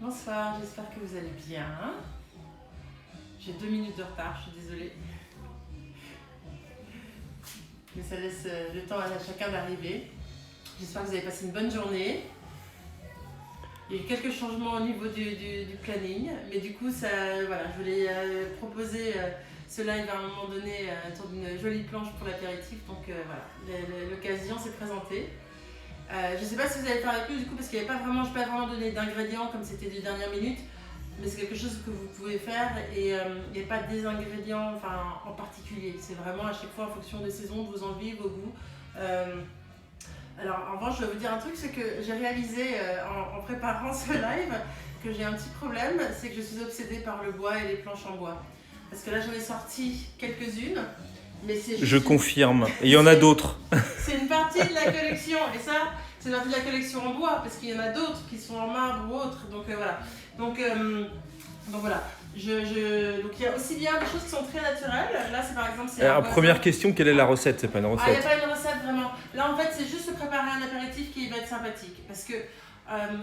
Bonsoir, j'espère que vous allez bien. J'ai 2 minutes de retard, je suis désolée. Mais ça laisse le temps à chacun d'arriver. J'espère que vous avez passé une bonne journée. Il y a eu quelques changements au niveau du planning, mais du coup, voilà, je voulais proposer ce live à un moment donné autour d'une jolie planche pour l'apéritif. Donc voilà, l'occasion s'est présentée. Je ne sais pas si vous avez fait avec nous du coup parce qu'il n'y avait pas vraiment, je n'ai pas vraiment donné d'ingrédients comme c'était des dernières minutes, mais c'est quelque chose que vous pouvez faire et il n'y a pas des ingrédients en particulier. C'est vraiment à chaque fois en fonction des saisons, de vos envies, vos goûts. Alors en revanche, je vais vous dire un truc, c'est que j'ai réalisé en préparant ce live que j'ai un petit problème, c'est que je suis obsédée par le bois et les planches en bois. Parce que là j'en ai sorti quelques-unes. Mais c'est juste je confirme, et il y en a d'autres. C'est une partie de la collection, et ça, c'est une partie de la collection en bois, parce qu'il y en a d'autres qui sont en marbre ou autres, donc voilà. Donc voilà, donc il y a aussi bien des choses qui sont très naturelles, là c'est par exemple... Alors, première question, quelle est la recette? C'est pas une recette. Il n'y a pas une recette vraiment, là en fait c'est juste préparer un apéritif qui va être sympathique, parce que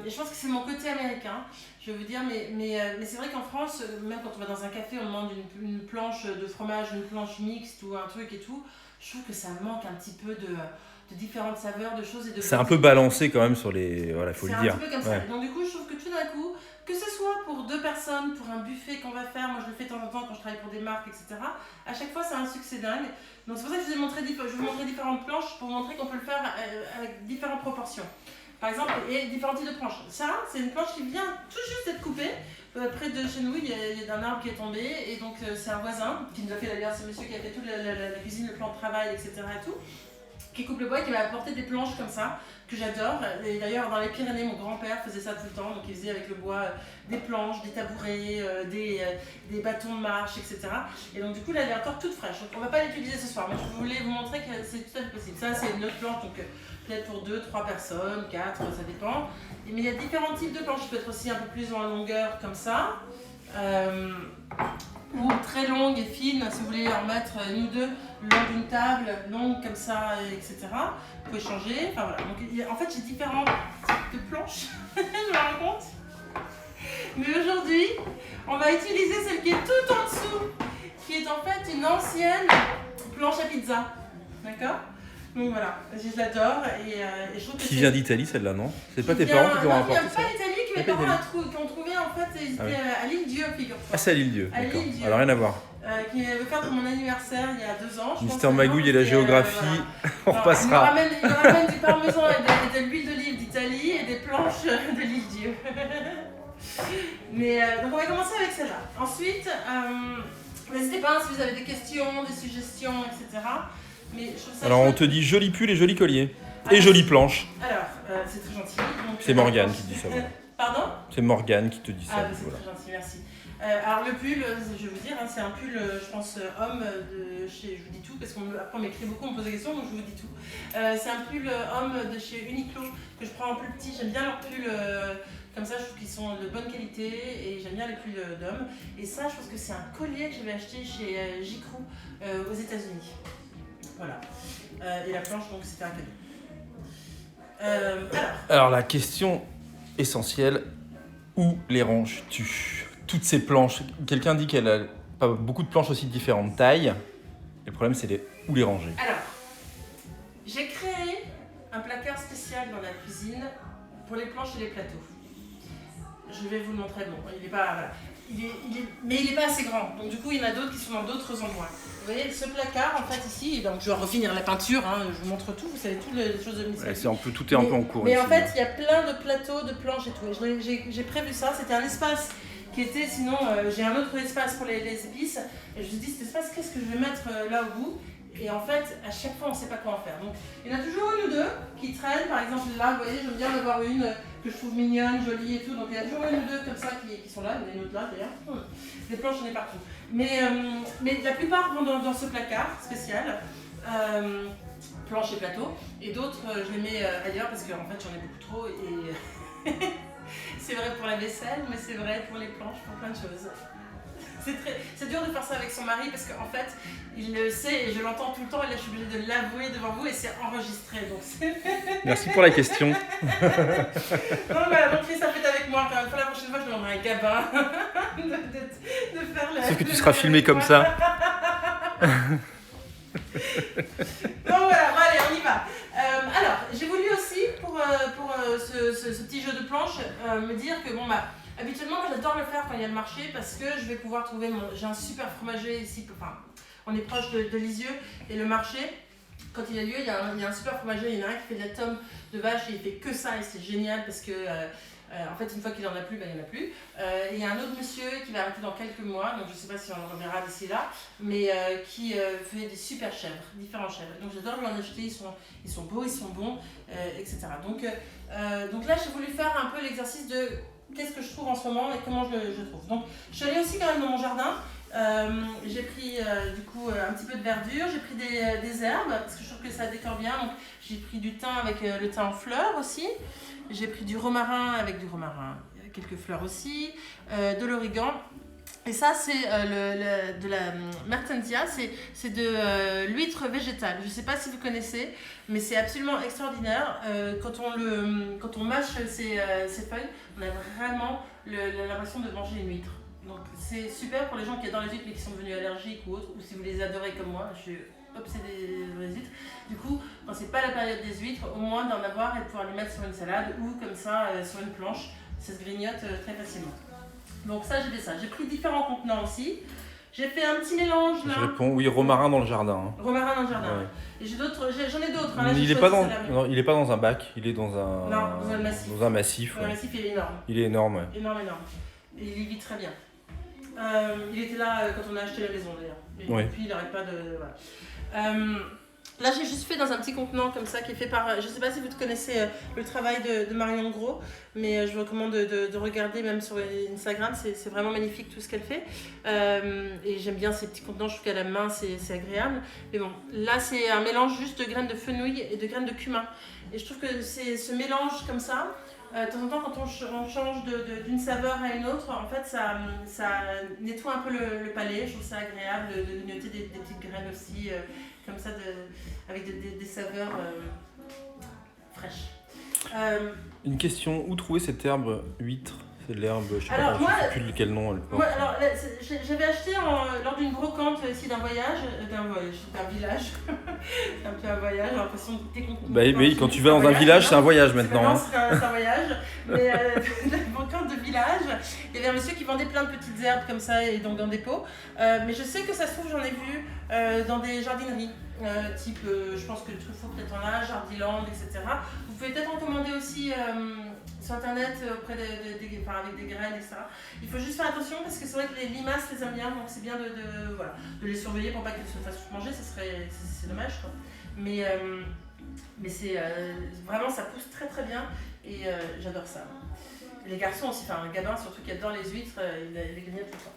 et je pense que c'est mon côté américain, je vais vous dire, mais c'est vrai qu'en France, même quand on va dans un café, on demande une planche de fromage, une planche mixte ou un truc et tout. Je trouve que ça manque un petit peu de différentes saveurs, de choses et de... C'est un peu balancé quand même sur les... Voilà, faut le dire. C'est un peu comme ça. Donc du coup, je trouve que tout d'un coup, que ce soit pour 2 personnes, pour un buffet qu'on va faire, moi je le fais de temps en temps quand je travaille pour des marques, etc. À chaque fois, c'est un succès dingue. Donc c'est pour ça que je vais vous montrer différentes planches pour montrer qu'on peut le faire avec différentes proportions. Par exemple, et différents types de planches. Ça, c'est une planche qui vient tout juste d'être coupée. Près de chez nous, il y a un arbre qui est tombé. Et donc, c'est un voisin qui nous a fait d'ailleurs, ce monsieur qui a fait toute la cuisine, le plan de travail, etc. et tout, qui coupe le bois et qui m'a apporté des planches comme ça, que j'adore. Et d'ailleurs, dans les Pyrénées, mon grand-père faisait ça tout le temps. Donc, il faisait avec le bois des planches, des tabourets, des bâtons de marche, etc. Et donc, du coup, là, elle est encore toute fraîche. Donc, on ne va pas l'utiliser ce soir, mais je voulais vous montrer que c'est tout à fait possible. Ça, c'est une autre planche, donc peut-être pour 2, 3 personnes, 4, ça dépend. Mais il y a différents types de planches. Je peux être aussi un peu plus en longueur, comme ça. Ou très longue et fine, si vous voulez en mettre une ou deux, le long d'une table, longue comme ça, etc. Vous pouvez changer. Enfin voilà. Donc, en fait, j'ai différents types de planches, je me rends compte. Mais aujourd'hui, on va utiliser celle qui est tout en dessous, qui est en fait une ancienne planche à pizza. D'accord ? Donc voilà, je l'adore et je trouve que qui vient d'Italie celle-là, non? C'est pas tes parents qui l'ont apporté ça? Non, pas d'Italie, que mes parents qui ont trouvé en fait, ils étaient à l'Île-Dieu, figure-toi. Ah, c'est à l'Île-Dieu, d'accord. Alors rien à voir. Qui avait offert pour mon anniversaire il y a 2 ans. Mister Magouille et la géographie, voilà. on passera. Il me ramène du parmesan et de l'huile d'olive d'Italie et des planches de l'Île-Dieu. Mais donc on va commencer avec celle-là. Ensuite, n'hésitez pas si vous avez des questions, des suggestions, etc. Mais je trouve ça alors chouette. on te dit joli pull et joli collier. Et jolie planche. Alors, c'est très gentil. C'est Morgane qui dit ça. Pardon? C'est Morgane qui te dit ça. Ah, c'est très gentil, merci. Alors le pull, je vais vous dire, c'est un pull, je pense, homme de chez, je vous dis tout, parce qu'après on m'écrit beaucoup, on me pose des questions, donc je vous dis tout. C'est un pull homme de chez Uniqlo, que je prends en plus petit, j'aime bien leurs pulls comme ça, je trouve qu'ils sont de bonne qualité, et j'aime bien les pulls d'hommes. Et ça, je pense que c'est un collier que j'avais acheté chez J.Crew aux États-Unis. Voilà. Et la planche, donc c'était un cadeau. Alors la question essentielle, où les ranges-tu? Toutes ces planches, quelqu'un dit qu'elle a pas beaucoup de planches aussi de différentes tailles. Le problème c'est où les ranger. Alors, j'ai créé un placard spécial dans la cuisine pour les planches et les plateaux. Je vais vous le montrer, bon, il est pas... Voilà. Mais il n'est pas assez grand, donc du coup il y en a d'autres qui sont dans d'autres endroits. Vous voyez, ce placard en fait ici, donc je dois refinir la peinture, hein, je vous montre tout, vous savez toutes les choses de mise. Ouais, tout est un peu en cours. Mais ici, en fait, il y a plein de plateaux, de planches et tout. Et j'ai prévu ça, c'était un espace qui était, sinon j'ai un autre espace pour les épices. Et je me suis dit, cet espace, qu'est-ce que je vais mettre là au bout? Et en fait, à chaque fois, on ne sait pas quoi en faire. Donc, il y en a toujours une ou deux qui traînent. Par exemple, là, vous voyez, j'aime bien en avoir une que je trouve mignonne, jolie et tout. Donc, il y a toujours une ou deux comme ça qui sont là. Il y en a une autre là, d'ailleurs. Des planches, j'en ai partout. Mais la plupart vont dans ce placard spécial. Planches et plateaux. Et d'autres, je les mets ailleurs parce qu'en fait, j'en ai beaucoup trop. Et c'est vrai pour la vaisselle, mais c'est vrai pour les planches, pour plein de choses. C'est dur de faire ça avec son mari parce qu'en fait, il le sait et je l'entends tout le temps et là je suis obligée de l'avouer devant vous et c'est enregistré. Donc Merci pour la question. Donc voilà, donc fais ça fête avec moi quand même. La prochaine fois, je demanderai à Gabin de faire la. Sauf que tu seras filmé comme ça. Donc voilà, bon, allez, on y va. Alors, j'ai voulu aussi, pour ce petit jeu de planche, me dire que, bon, bah, habituellement, moi, j'adore le faire quand il y a le marché parce que je vais pouvoir trouver j'ai un super fromager ici, enfin, on est proche de Lisieux, et le marché, quand il a lieu, il y a un super fromager, il y en a un qui fait de la tome de vache et il fait que ça, et c'est génial parce que. En fait, une fois qu'il en a plus, il n'y en a plus. Et il y a un autre monsieur qui va arrêter dans quelques mois, donc je ne sais pas si on le reverra d'ici là, mais qui fait des super chèvres, différents chèvres. Donc j'adore lui en acheter, ils sont beaux, ils sont bons, etc. Donc là, j'ai voulu faire un peu l'exercice de qu'est-ce que je trouve en ce moment et comment je trouve. Donc je suis allée aussi quand même dans mon jardin. J'ai pris du coup un petit peu de verdure, j'ai pris des herbes parce que je trouve que ça décore bien. Donc j'ai pris du thym avec le thym en fleurs aussi. J'ai pris du romarin avec du romarin, quelques fleurs aussi, de l'origan. Et ça, c'est de la mertensia, c'est de l'huître végétale. Je ne sais pas si vous connaissez, mais c'est absolument extraordinaire. Quand on mâche ces feuilles, on a vraiment l'impression de manger une huître. Donc c'est super pour les gens qui adorent les huîtres mais qui sont devenus allergiques ou autres, ou si vous les adorez comme moi, je suis obsédée par les huîtres. Du coup, quand c'est pas la période des huîtres, au moins d'en avoir et de pouvoir les mettre sur une salade ou comme ça sur une planche, ça se grignote très facilement. Donc ça, j'ai fait ça. J'ai pris différents contenants aussi. J'ai fait un petit mélange là. Je réponds oui, romarin dans le jardin. Romarin dans le jardin. Ouais. Et j'en ai d'autres. Hein. Là, Il est pas dans un bac, il est dans un. Non, dans un massif. Dans un massif. Ouais. Un massif, il est énorme. Il est énorme. Ouais. Énorme. Et il vit très bien. Il était là quand on a acheté la maison d'ailleurs. Et depuis, il n'arrête pas de. Voilà. Là, j'ai juste fait dans un petit contenant comme ça qui est fait par. Je ne sais pas si vous connaissez le travail de Marion Gros, mais je vous recommande de regarder même sur Instagram. C'est vraiment magnifique tout ce qu'elle fait. Et j'aime bien ces petits contenants, je trouve qu'à la main c'est agréable. Mais bon, là, c'est un mélange juste de graines de fenouil et de graines de cumin. Et je trouve que c'est ce mélange comme ça. De temps en temps, quand on change d'une saveur à une autre, en fait, ça nettoie un peu le palais. Je trouve ça agréable de grignoter des petites graines aussi, comme ça, avec des saveurs fraîches. Une question, où trouver cette herbe huître? C'est de l'herbe, je sais plus quel nom elle porte. Alors, j'avais acheté lors d'une brocante ici d'un village. C'est un peu un voyage, j'ai l'impression que dès qu'on... oui, quand tu vas dans un village, c'est un voyage maintenant. C'est un voyage, mais la brocante de village, il y avait un monsieur qui vendait plein de petites herbes comme ça, et donc dans des pots. Mais je sais que ça se trouve, j'en ai vu dans des jardineries. Type, je pense que le Truffaut peut-être en a, Jardiland, etc. Vous pouvez peut-être en commander aussi sur internet auprès avec des graines, etc. Il faut juste faire attention parce que c'est vrai que les limaces les aiment bien, donc c'est bien de les surveiller pour pas qu'elles se fassent manger, c'est dommage quoi. Mais c'est vraiment ça pousse très très bien et j'adore ça. Et les garçons aussi, enfin un Gabin surtout qui adore les huîtres, il les grignote tout le temps.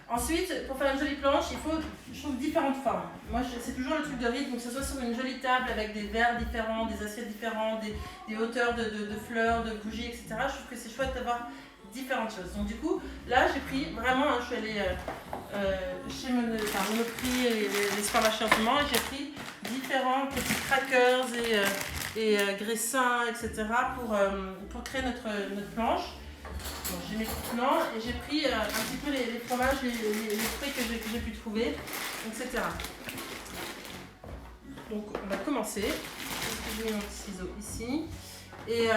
Ensuite, pour faire une jolie planche, il faut, je trouve, différentes formes. Moi, c'est toujours le truc de rythme, que ce soit sur une jolie table avec des verres différents, des assiettes différentes, des hauteurs de fleurs, de bougies, etc. Je trouve que c'est chouette d'avoir différentes choses. Donc du coup, là, j'ai pris vraiment, je suis allée chez Monoprix et les supermarchés en ce moment, et j'ai pris différents petits crackers et graissins, etc. pour créer notre planche. Donc, j'ai mes contenants et j'ai pris un petit peu les fromages, les fruits que j'ai pu trouver, etc. Donc on va commencer. J'ai mis mon ciseau ici. Et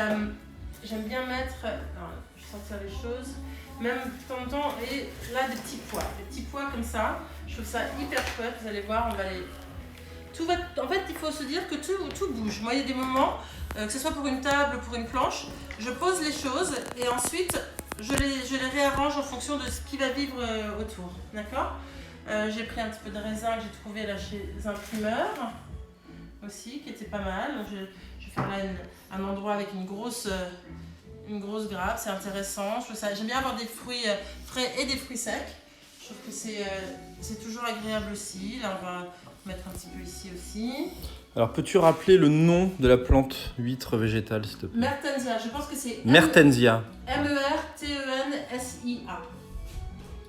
j'aime bien mettre, alors, je vais sortir les choses, même de temps en temps, et là des petits pois. Des petits pois comme ça, je trouve ça hyper chouette, vous allez voir, on va les... En fait, il faut se dire que tout bouge. Moi, il y a des moments, que ce soit pour une table, pour une planche, je pose les choses et ensuite je les réarrange en fonction de ce qui va vivre autour. D'accord ? J'ai pris un petit peu de raisin que j'ai trouvé là chez un primeur aussi, qui était pas mal. Donc, je vais faire là un endroit avec une grosse grappe, c'est intéressant. J'aime bien avoir des fruits frais et des fruits secs. Je trouve que c'est toujours agréable aussi. Là, on va mettre un petit peu ici aussi. Alors, peux-tu rappeler le nom de la plante huître végétale, s'il te plaît? Mertensia, je pense que c'est... Mertensia. Mertensia.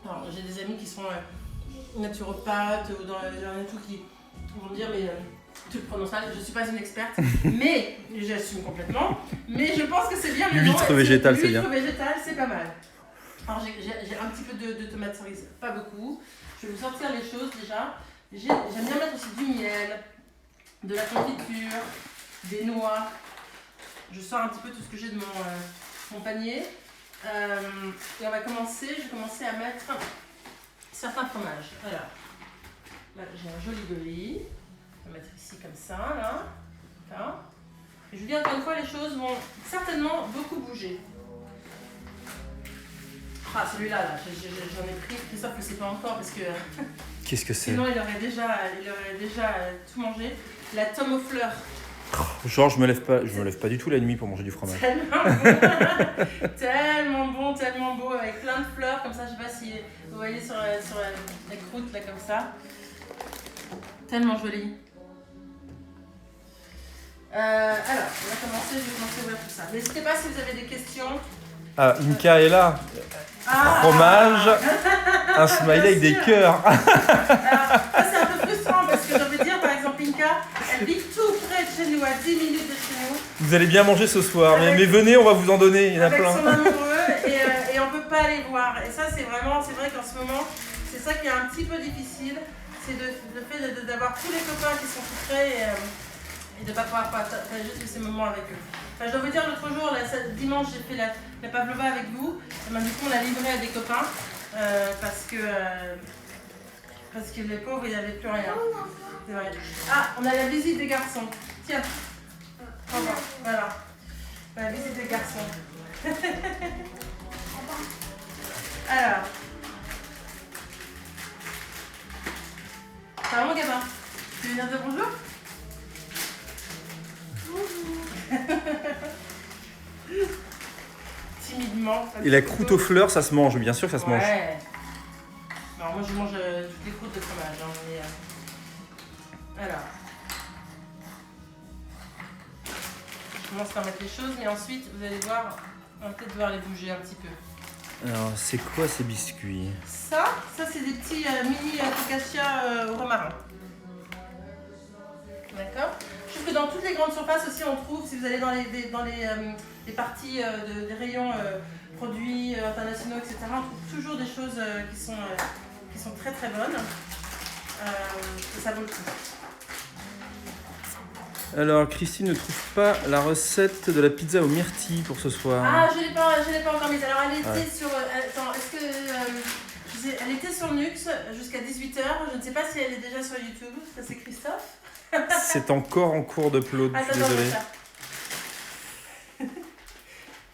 Alors, j'ai des amis qui sont naturopathes ou dans et tout qui vont me dire mais tu le prononces mal, je suis pas une experte, mais j'assume complètement. Mais je pense que c'est bien. L'huître végétale, c'est bien. L'huître végétale, c'est pas mal. Alors j'ai un petit peu de tomates cerises, pas beaucoup. Je vais vous sortir les choses déjà. J'aime bien mettre aussi du miel, de la confiture, des noix. Je sors un petit peu tout ce que j'ai de mon panier. Et on va commencer, je vais commencer à mettre certains fromages. Alors, là j'ai un joli goli. On va mettre ici comme ça, là. D'accord. Et je vous dis encore une fois, les choses vont certainement beaucoup bouger. Ah, celui-là, là, j'en ai pris. Christophe ne le sait pas encore parce que. Qu'est-ce que c'est? Sinon, il aurait déjà tout mangé. La tome aux fleurs. Genre, je me lève pas du tout la nuit pour manger du fromage. Tellement bon, tellement beau, avec plein de fleurs comme ça. Je sais pas si vous voyez sur la croûte là comme ça. Tellement joli. Alors, on va commencer. Je vais commencer à ouvrir tout ça. N'hésitez pas si vous avez des questions. Ah, Inka est là. Fromage, un smiley avec des cœurs. Alors, ça, c'est un peu frustrant parce que j'ai envie de dire, par exemple, Inka, elle vit tout près de chez nous, à 10 minutes de chez nous. Vous allez bien manger ce soir, mais venez, on va vous en donner, il y en a avec plein. Son amoureux et on peut pas les voir. Et ça, c'est vrai qu'en ce moment, c'est ça qui est un petit peu difficile, c'est le fait d'avoir tous les copains qui sont tout près et de ne pas pouvoir partager tous ces moments avec eux. Enfin, je dois vous dire, l'autre jour, dimanche, j'ai fait la pavlova avec vous. Et ben, du coup, on l'a livré à des copains parce que les pauvres, il n'y avait plus rien. C'est vrai. Ah, on a la visite des garçons. Tiens. Voilà. La visite des garçons. Alors. Ça va, mon gamin? Tu veux venir dire bonjour? Timidement. Et la croûte aux fleurs, ça se mange, bien sûr que ça se mange. Ouais. Alors moi je mange toutes les croûtes de fromage. Hein, mais, alors. Je commence par mettre les choses, mais ensuite vous allez voir, on va peut-être devoir les bouger un petit peu. Alors, c'est quoi ces biscuits? Ça c'est des petits mini focaccia au romarin. D'accord. Je trouve que dans toutes les grandes surfaces aussi, on trouve, si vous allez dans les parties des rayons produits internationaux, etc., on trouve toujours des choses qui sont très très bonnes. Et ça vaut le coup. Alors, Christine ne trouve pas la recette de la pizza aux myrtilles pour ce soir. Ah, je l'ai pas encore mise. Alors, elle était sur... Attends, est-ce que... elle était sur Nux jusqu'à 18h. Je ne sais pas si elle est déjà sur YouTube. Ça, c'est Christophe. C'est encore en cours d'upload, je suis désolé.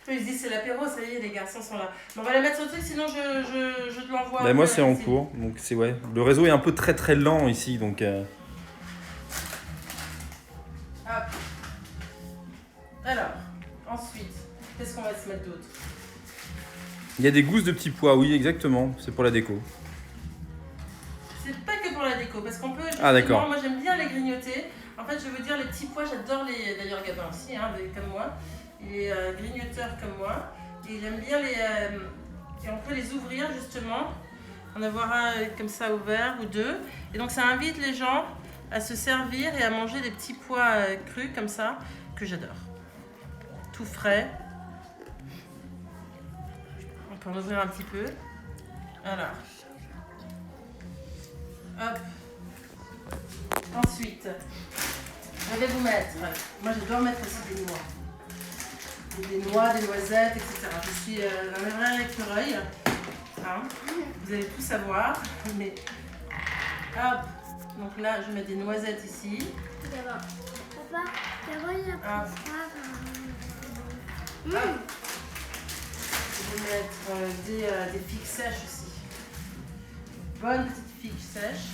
Je dis c'est l'apéro, ça y est, les garçons sont là. Bon, on va la mettre sur le truc, sinon je te l'envoie. Bah, moi, c'est en cours. Donc, c'est ouais. Le réseau est un peu très très lent ici, donc. Hop. Alors, ensuite, qu'est-ce qu'on va se mettre d'autre? Il y a des gousses de petits pois, oui, exactement. C'est pour la déco. C'est pas que pour la déco, parce qu'on peut. Ah, d'accord. Moi, j'aime bien les grignoter. En fait, je veux dire, les petits pois, j'adore les. D'ailleurs, Gabin aussi, hein, comme moi. Il est grignoteur comme moi. Et il aime bien les. Et on peut les ouvrir justement. En avoir un comme ça ouvert ou deux. Et donc, ça invite les gens à se servir et à manger des petits pois crus comme ça, que j'adore. Tout frais. On peut en ouvrir un petit peu. Alors. Hop. Ensuite, je vais vous mettre. Moi, j'adore mettre aussi des noix. Des noix, des noisettes, etc. Je suis un vrai écureuil. Hein. Vous allez tout savoir. Mais hop. Donc là, je mets des noisettes ici. D'abord. Papa, d'abord, il y a pas hop. Je vais mettre des figues sèches aussi. Bonne petite figue sèche.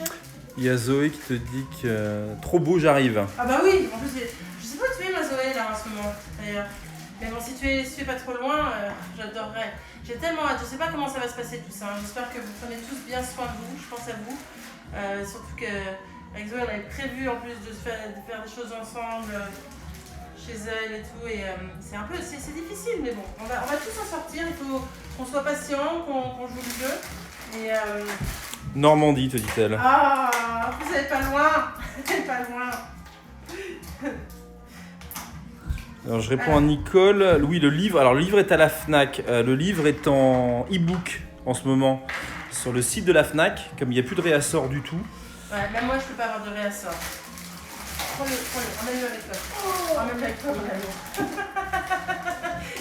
Il y a Zoé qui te dit que trop beau, j'arrive. Ah bah oui, en plus, je sais pas où tu es ma Zoé là en ce moment d'ailleurs. Mais bon, si tu es pas trop loin, j'adorerais. J'ai tellement hâte, je sais pas comment ça va se passer tout ça. Hein. J'espère que vous prenez tous bien soin de vous, je pense à vous. Surtout qu'avec Zoé, on avait prévu en plus de faire des choses ensemble chez elle et tout. Et c'est difficile, mais bon, on va tous en sortir. Il faut qu'on soit patient, qu'on joue le jeu. Et Normandie, te dit-elle. ah, vous n'êtes pas loin. Vous n'êtes pas loin. Alors, je réponds à Nicole. Oui, le livre. Alors, le livre est à la Fnac. Le livre est en e-book en ce moment sur le site de la Fnac. Comme il n'y a plus de réassort du tout. Ouais, même moi, je peux pas avoir de réassort. Prends-le, emmène-le avec toi. Emmène-le avec toi,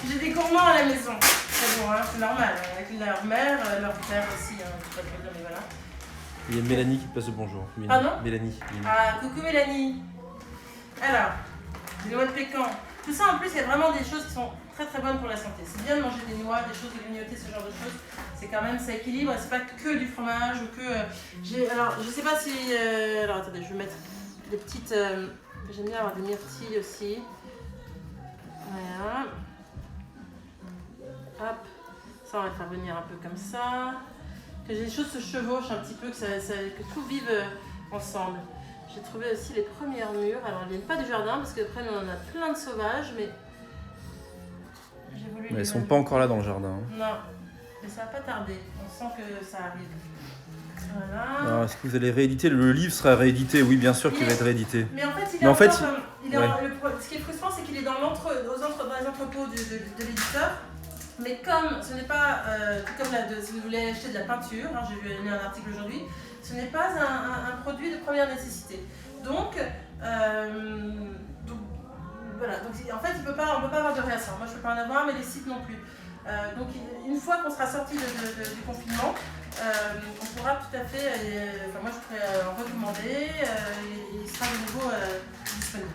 J'ai des gourmands à la maison. C'est bon, hein, c'est normal. Avec leur mère, leur père aussi. Hein, je peux pas te le dire, mais voilà. Il y a Mélanie qui te passe le bonjour. Pardon ? Mélanie. Ah, coucou Mélanie. Alors, les noix de pécan. Tout ça, en plus, il y a vraiment des choses qui sont très très bonnes pour la santé. C'est bien de manger des noix, des choses, de grignoter, ce genre de choses. C'est quand même, ça équilibre. C'est pas que du fromage ou que... alors, je sais pas si... alors, attendez, je vais mettre des petites... J'aime bien avoir des myrtilles aussi. Voilà. Hop. Ça, on va faire venir un peu comme ça. Que les choses se chevauchent un petit peu, que tout vive ensemble. J'ai trouvé aussi les premières mûres. Alors, elles viennent pas du jardin parce qu'après, on en a plein de sauvages, mais j'ai voulu. Mais elles sont pas encore là dans le jardin. Non, mais ça va pas tarder. On sent que ça arrive. Voilà. Alors, est-ce que vous allez rééditer ? Le livre sera réédité, oui, bien sûr qu'il va être réédité. Mais en fait, ce qui est frustrant, c'est qu'il est dans les entrepôts de l'éditeur. Mais comme ce n'est pas, si vous voulez acheter de la peinture, hein, j'ai vu un article aujourd'hui, ce n'est pas un produit de première nécessité. Donc voilà, donc, en fait, on ne peut pas avoir de réassort. Moi, je ne peux pas en avoir, mais les sites non plus. Donc une fois qu'on sera sorti du confinement, on pourra tout à fait, moi je pourrais en recommander, il sera de nouveau disponible.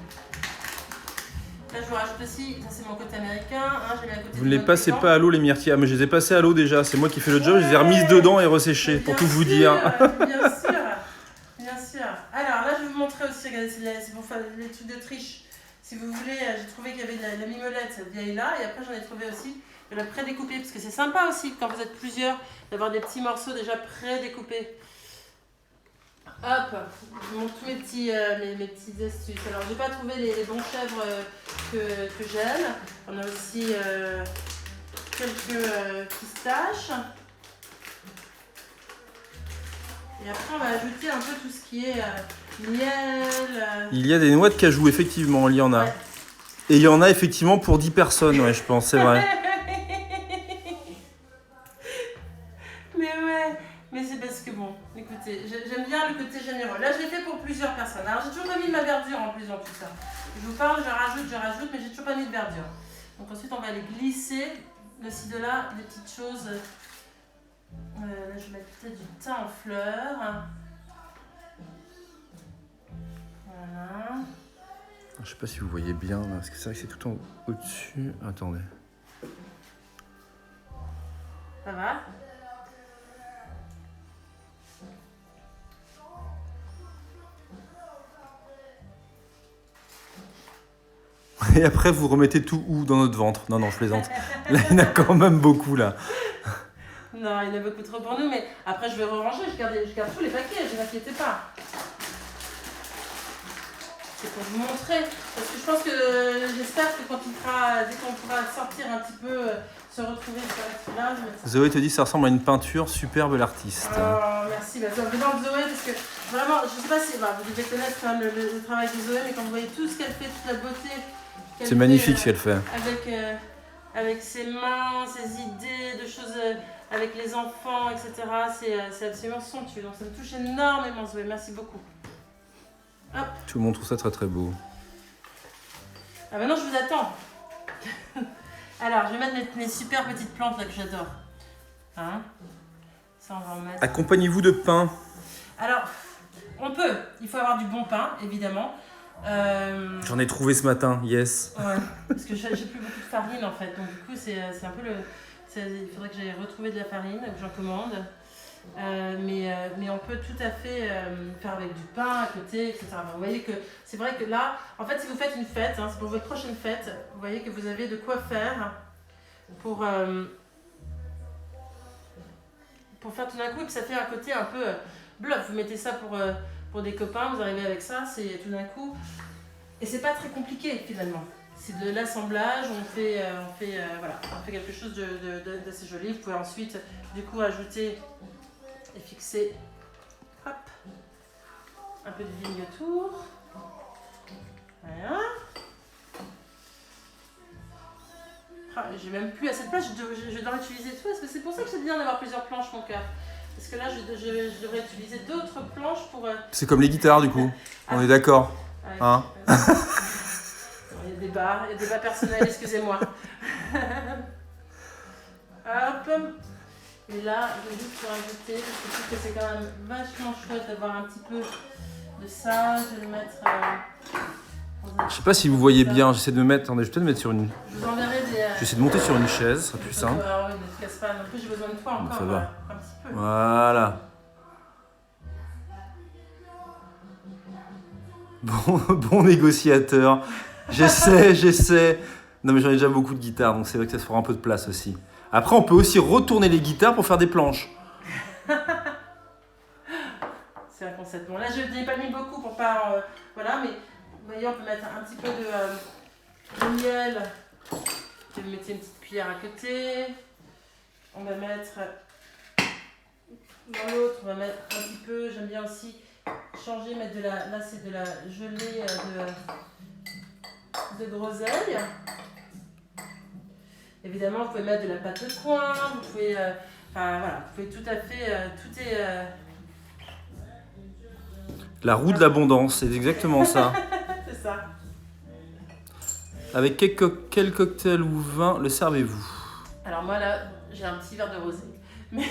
Là, je vous rajoute aussi, ça c'est mon côté américain. Hein, j'ai mis à côté vous ne les passez pas à l'eau les myrtilles. Ah, mais je les ai passées à l'eau déjà, c'est moi qui fais le job, je les ai remises dedans et resséchées, pour tout vous dire. Bien sûr, bien sûr. Alors là, je vais vous montrer aussi, regardez, c'est pour faire les trucs de triche. Si vous voulez, j'ai trouvé qu'il y avait de la mimolette, cette vieille-là, et après j'en ai trouvé aussi de la pré-découpée, parce que c'est sympa aussi, quand vous êtes plusieurs, d'avoir des petits morceaux déjà pré-découpés. Hop, je vous montre tous mes petites astuces. Alors, je n'ai pas trouvé les bons chèvres que j'aime. On a aussi quelques pistaches. Et après, on va ajouter un peu tout ce qui est miel. Il y a des noix de cajou, effectivement, il y en a. Ouais. Et il y en a effectivement pour 10 personnes, ouais, je pense, c'est vrai. Mais c'est parce que bon, écoutez, j'aime bien le côté généreux. Là, je l'ai fait pour plusieurs personnes. Alors, j'ai toujours pas mis de ma verdure en plus dans tout ça. Je vous parle, je rajoute, mais j'ai toujours pas mis de verdure. Donc ensuite, on va aller glisser de ci, de là, des petites choses. Là, je vais mettre peut-être du thym en fleurs. Voilà. Je sais pas si vous voyez bien, là, parce que c'est vrai que c'est tout au-dessus. Attendez. Ça va ? Et après, vous remettez tout où dans notre ventre? Non, je plaisante. Là, il y en a quand même beaucoup, là. Non, il y en a beaucoup trop pour nous, mais après, je vais ranger. Je garde tous les paquets, ne vous inquiétez pas. C'est pour vous montrer. Parce que je pense que j'espère que dès qu'on pourra sortir un petit peu, se retrouver sur là. Zoé te dit ça ressemble à une peinture, superbe l'artiste. Oh, merci. Bah, Zoé, parce que vraiment, je sais pas si vous devez connaître quand même le travail de Zoé, mais quand vous voyez tout ce qu'elle fait, toute la beauté. C'est magnifique ce qu'elle fait. Avec ses mains, ses idées, de choses avec les enfants, etc. C'est absolument somptueux. Donc ça me touche énormément, Zoé. Merci beaucoup. Hop. Tout le monde trouve ça très très beau. Ah maintenant, je vous attends. Alors, je vais mettre mes super petites plantes là que j'adore. Hein? Ça, on va en mettre. Accompagnez-vous de pain. Alors, on peut. Il faut avoir du bon pain, évidemment. J'en ai trouvé ce matin, yes. Ouais, parce que j'ai plus beaucoup de farine en fait. Donc, du coup, c'est un peu le. Il faudrait que j'aille retrouver de la farine, que j'en commande. Mais on peut tout à fait faire avec du pain à côté, etc. Vous voyez que c'est vrai que là, en fait, si vous faites une fête, hein, c'est pour votre prochaine fête, vous voyez que vous avez de quoi faire pour faire tout d'un coup, et puis ça fait un côté un peu bluff. Vous mettez ça pour des copains, vous arrivez avec ça, c'est tout d'un coup, et c'est pas très compliqué finalement. C'est de l'assemblage, on fait quelque chose d'assez joli. Vous pouvez ensuite du coup ajouter Et fixer, hop, un peu de ligne autour. Voilà. Ah, j'ai même plus assez de place, je dois utiliser tout. Est-ce que c'est pour ça que c'est bien d'avoir plusieurs planches, mon cœur? Parce que là, je devrais utiliser d'autres planches pour... C'est comme les guitares, du coup. On est d'accord. Ouais, Hein? Il y a des débats personnels, excusez-moi. Hop. Et là, je vais juste rajouter, parce que je trouve que c'est quand même vachement chouette d'avoir un petit peu de ça. Je vais le mettre... Je sais pas si vous voyez bien, j'essaie de me mettre... Attendez, je vais peut-être me mettre sur une... Je vous enverrai des... J'essaie de monter sur une chaise, ce sera plus simple. Alors oui, ne te casse pas non plus, j'ai besoin de toi encore. Ça va. Un petit peu. Voilà. Bon négociateur. J'essaie. Non mais j'en ai déjà beaucoup de guitares, donc c'est vrai que ça se fera un peu de place aussi. Après, on peut aussi retourner les guitares pour faire des planches. C'est un concept. Bon, là, je n'ai pas mis beaucoup pour pas... voilà, mais vous voyez, on peut mettre un petit peu de miel. Je vais mettre une petite cuillère à côté. On va mettre... Dans l'autre, on va mettre un petit peu... J'aime bien aussi changer, mettre de la... Là, c'est de la gelée de groseille. Évidemment, vous pouvez mettre de la pâte de coin, vous pouvez... Enfin, voilà, vous pouvez tout à fait... tout est... La roue de l'abondance, c'est exactement ça. C'est ça. Avec quel cocktail ou vin le servez-vous? Alors moi, là, j'ai un petit verre de rosé. Mais...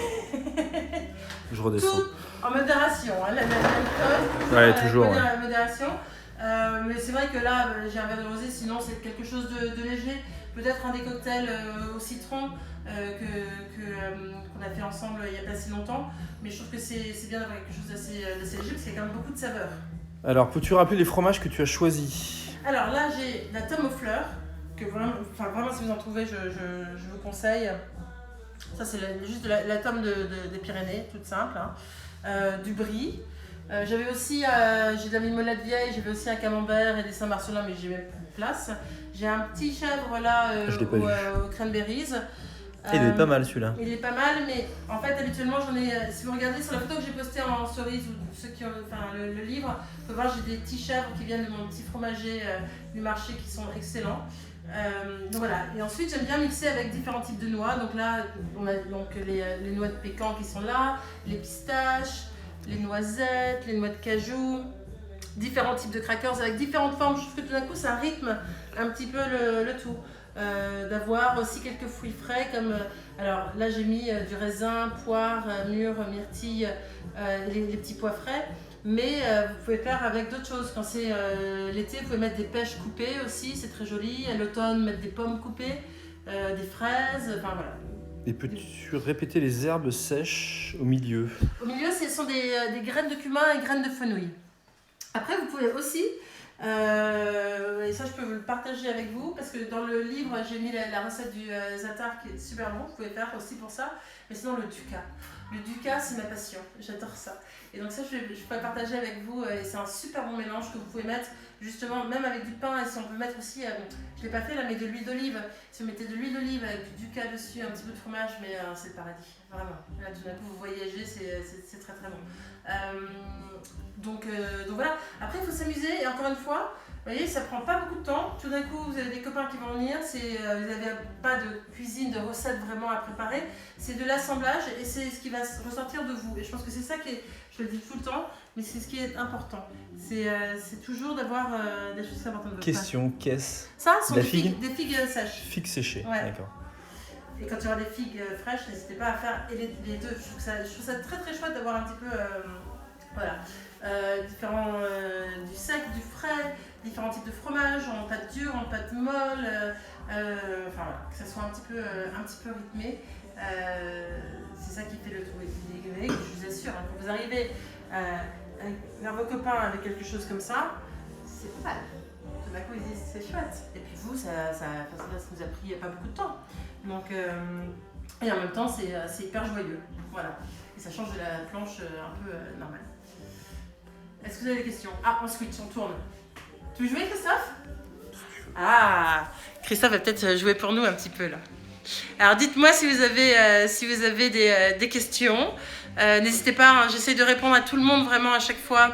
Je redescends. Tout en modération, hein, l'alcool. Ouais, toujours. Modération. Mais c'est vrai que là, j'ai un verre de rosé, sinon c'est quelque chose de léger. Peut-être un des cocktails au citron qu'on a fait ensemble il n'y a pas si longtemps. Mais je trouve que c'est bien d'avoir quelque chose d'assez léger parce qu'il y a quand même beaucoup de saveurs. Alors, peux-tu rappeler les fromages que tu as choisis? Alors là, j'ai la tome aux fleurs, que vraiment, si vous en trouvez, je vous conseille. Ça, c'est juste la tome des Pyrénées, toute simple. Hein. Du brie. J'avais aussi, j'ai de la mimolette vieille, j'avais aussi un camembert et des Saint-Marcelin, mais j'ai même plus de place. J'ai un petit chèvre là aux cranberries. Il est pas mal celui-là. Il est pas mal, mais en fait, habituellement, j'en ai. Si vous regardez sur la photo que j'ai postée en stories ou ceux qui ont le livre, vous pouvez voir, j'ai des petits chèvres qui viennent de mon petit fromager du marché qui sont excellents. Donc voilà, et ensuite j'aime bien mixer avec différents types de noix. Donc là, on a donc les noix de pécan qui sont là, les pistaches, les noisettes, les noix de cajou, différents types de crackers avec différentes formes. Je trouve que tout d'un coup ça rythme un petit peu le tout. D'avoir aussi quelques fruits frais comme alors là j'ai mis du raisin, poire, mûre, myrtille, les petits pois frais, mais vous pouvez faire avec d'autres choses. Quand c'est l'été, vous pouvez mettre des pêches coupées aussi, c'est très joli. À l'automne, mettre des pommes coupées, des fraises, enfin voilà. Et peux-tu répéter les herbes sèches au milieu? Au milieu, ce sont des graines de cumin et graines de fenouil. Après, vous pouvez aussi et ça je peux vous le partager avec vous parce que dans le livre j'ai mis la recette du za'atar qui est super bon, vous pouvez faire aussi pour ça, mais sinon le dukkha c'est ma passion, j'adore ça et donc ça je peux partager avec vous et c'est un super bon mélange que vous pouvez mettre justement même avec du pain et si on peut mettre aussi, je l'ai pas fait là mais de l'huile d'olive, si vous mettez de l'huile d'olive avec du dukkha dessus, un petit peu de fromage, mais c'est le paradis, vraiment, là tout d'un coup vous voyagez, c'est très très bon. Donc voilà, après il faut s'amuser et encore une fois, vous voyez, ça prend pas beaucoup de temps. Tout d'un coup, vous avez des copains qui vont venir, vous n'avez pas de cuisine, de recettes vraiment à préparer, c'est de l'assemblage et c'est ce qui va ressortir de vous. Et je pense que c'est ça qui est, je le dis tout le temps, mais c'est ce qui est important. C'est toujours d'avoir des choses importantes. Question, qu'est-ce? Ça, ce sont des figues sèches. Figues séchées, ouais. D'accord. Et quand il y aura des figues fraîches, n'hésitez pas à faire les deux. Je trouve ça très très chouette d'avoir un petit peu, voilà, différents, du sec, du frais, différents types de fromage, en pâte dure, en pâte molle, enfin voilà, que ça soit un petit peu rythmé. C'est ça qui fait le truc. Et je vous assure, hein, quand vous arrivez vers vos copains avec quelque chose comme ça, c'est pas mal. Tout d'un coup, ils disent c'est chouette. Et puis vous, ça vous a pris pas beaucoup de temps. Donc, et en même temps, c'est hyper joyeux. Voilà. Et ça change de la planche un peu normale. Est-ce que vous avez des questions? Ah, on switch, on tourne. Tu veux jouer, Christophe? Ah, Christophe va peut-être jouer pour nous un petit peu là. Alors dites-moi si vous avez des questions. N'hésitez pas, hein, j'essaie de répondre à tout le monde vraiment à chaque fois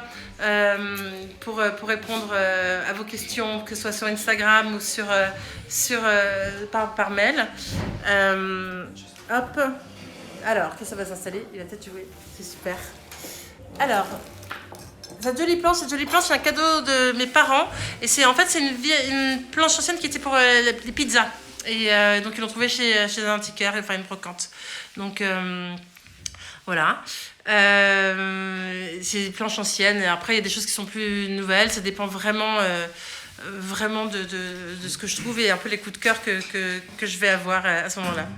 pour répondre à vos questions, que ce soit sur Instagram ou par mail. Hop. Alors, qu'est-ce que ça va s'installer? Il va peut-être jouer, c'est super. Alors, cette jolie planche, c'est un cadeau de mes parents. Et c'est une planche ancienne qui était pour les pizzas. Et donc, ils l'ont trouvée chez un antiquaire, enfin une brocante. Donc, voilà. C'est des planches anciennes. Et après, il y a des choses qui sont plus nouvelles. Ça dépend vraiment de ce que je trouve et un peu les coups de cœur que je vais avoir à ce moment-là.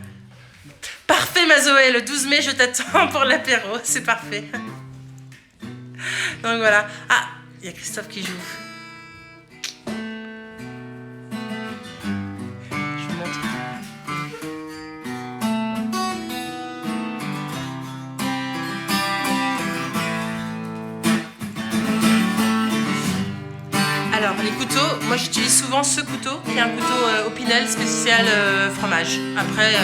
Parfait, ma Zoé, le 12 mai, je t'attends pour l'apéro, c'est parfait. Donc voilà. Ah, il y a Christophe qui joue. Je vous montre. Alors, les couteaux, moi j'utilise souvent ce couteau, qui est un couteau Opinel spécial fromage. Après,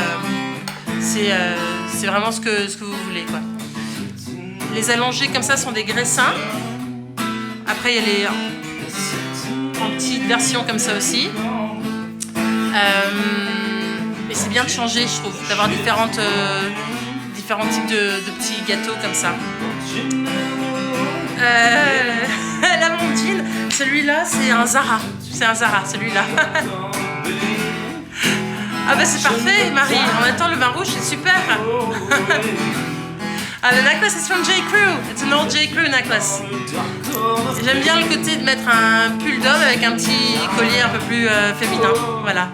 c'est vraiment ce que vous voulez, quoi. Les allongés comme ça sont des graissins. Après, il y a les en petite version comme ça aussi. Et c'est bien de changer, je trouve, d'avoir différents types de petits gâteaux comme ça. L'amandine, celui-là, c'est un Zara. C'est un Zara, celui-là. Ah bah c'est parfait, Marie. En même temps, le vin rouge, c'est super. Ah, le necklace is from J. Crew. It's an old J. Crew necklace. J'aime bien le côté de mettre un pull d'homme avec un petit collier un peu plus féminin. Voilà.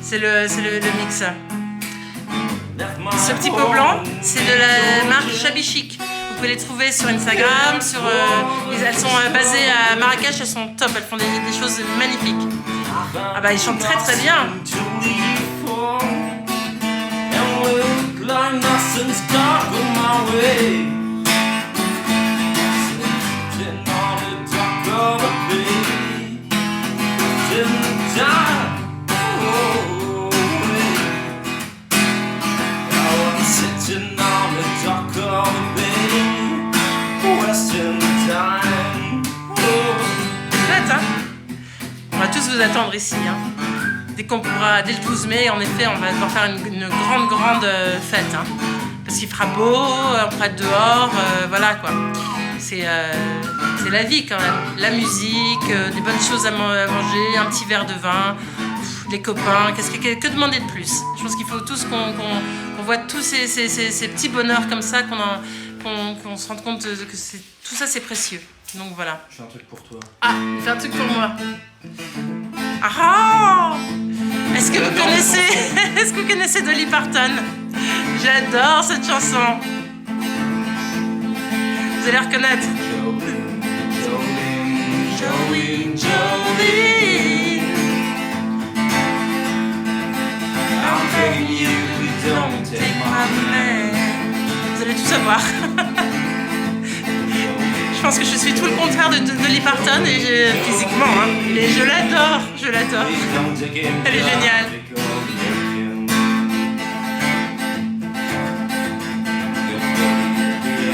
C'est le mix. Ce petit pot blanc, c'est de la marque Shabby Chic. Vous pouvez les trouver sur Instagram. Elles sont basées à Marrakech, elles sont top. Elles font des choses magnifiques. Ah bah ils chantent très très bien. Like nothing's coming my way. Sitting on the dock of a bay, didn't die. Oh, I'm sitting on the dock of a bay, wasting time. On va tous vous attendre ici, hein. Dès le 12 mai, en effet, on va devoir faire une grande fête. Hein. Parce qu'il fera beau, on pourra être dehors, voilà quoi. C'est la vie quand même. La musique, des bonnes choses à manger, un petit verre de vin, les copains, que demander de plus? Je pense qu'il faut tous qu'on voit tous ces petits bonheurs comme ça, qu'on se rende compte que tout ça c'est précieux. Donc voilà. Je fais un truc pour toi. Ah, il fait un truc pour moi. Ah! Est-ce que vous connaissez Dolly Parton? J'adore cette chanson. Vous allez reconnaître. Jolene. I'm begging you, don't take my man. Vous allez tout savoir. Je pense que je suis tout le contraire de Dolly Parton physiquement, hein. Mais je l'adore. Elle est géniale.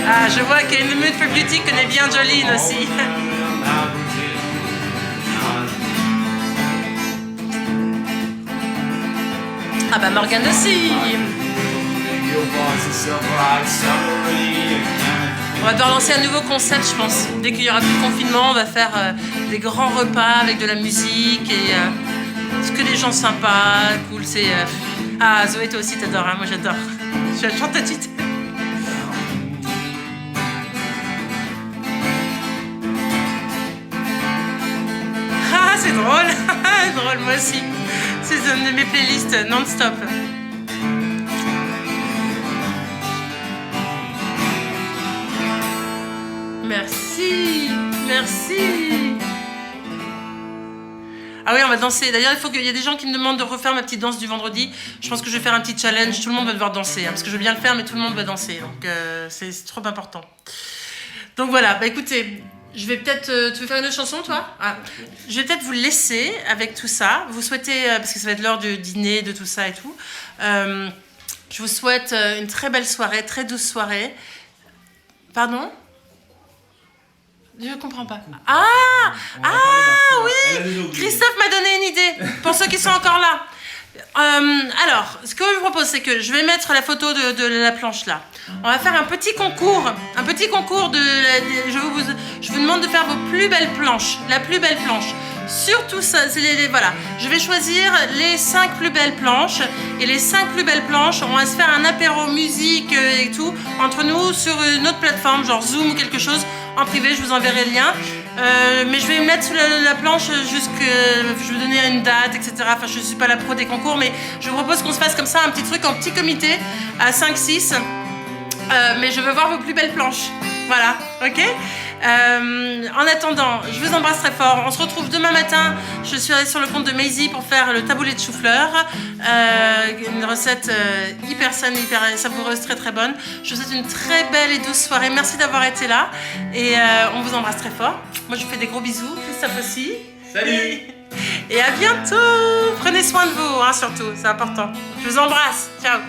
Ah, je vois qu'In the Mood for Beauty connaît bien Jolene aussi. Ah bah Morgane aussi. On va devoir lancer un nouveau concept, je pense. Dès qu'il y aura plus de confinement, on va faire des grands repas avec de la musique et que des gens sympas, cool. Ah, Zoé, toi aussi t'adores, hein, moi j'adore. Je vais chanter tout de suite. Ah, c'est drôle. Drôle, moi aussi. C'est une de mes playlists non-stop. Merci. Ah oui, on va danser. D'ailleurs, il y a des gens qui me demandent de refaire ma petite danse du vendredi. Je pense que je vais faire un petit challenge. Tout le monde va devoir danser, hein, parce que je veux bien le faire, mais tout le monde va danser. Donc, c'est trop important. Donc voilà, bah écoutez, je vais peut-être... tu veux faire une autre chanson, toi? Je vais peut-être vous laisser avec tout ça. Vous souhaitez, parce que ça va être l'heure du dîner, de tout ça et tout. Je vous souhaite une très belle soirée, très douce soirée. Pardon ? Je ne comprends pas. Oui, Christophe m'a donné une idée, pour ceux qui sont encore là. Alors, ce que je vous propose, c'est que je vais mettre la photo de la planche là. On va faire un petit concours je vous demande de faire vos plus belles planches, la plus belle planche. Surtout ça, voilà. Je vais choisir les 5 plus belles planches et les 5 plus belles planches, on va se faire un apéro musique et tout entre nous sur une autre plateforme, genre Zoom ou quelque chose. En privé, je vous enverrai le lien. Mais je vais mettre sur la planche je vais donner une date, etc. Enfin, je ne suis pas la pro des concours, mais je vous propose qu'on se fasse comme ça un petit truc en petit comité à 5-6. Mais je veux voir vos plus belles planches. Voilà, ok ? En attendant, je vous embrasse très fort. On se retrouve demain matin. Je suis allée sur le compte de Maisie pour faire le taboulé de chou-fleur. Une recette hyper saine, hyper savoureuse, très très bonne. Je vous souhaite une très belle et douce soirée. Merci d'avoir été là. Et on vous embrasse très fort. Moi, je vous fais des gros bisous. Christophe aussi. Salut. Et à bientôt. Prenez soin de vous, hein, surtout. C'est important. Je vous embrasse. Ciao.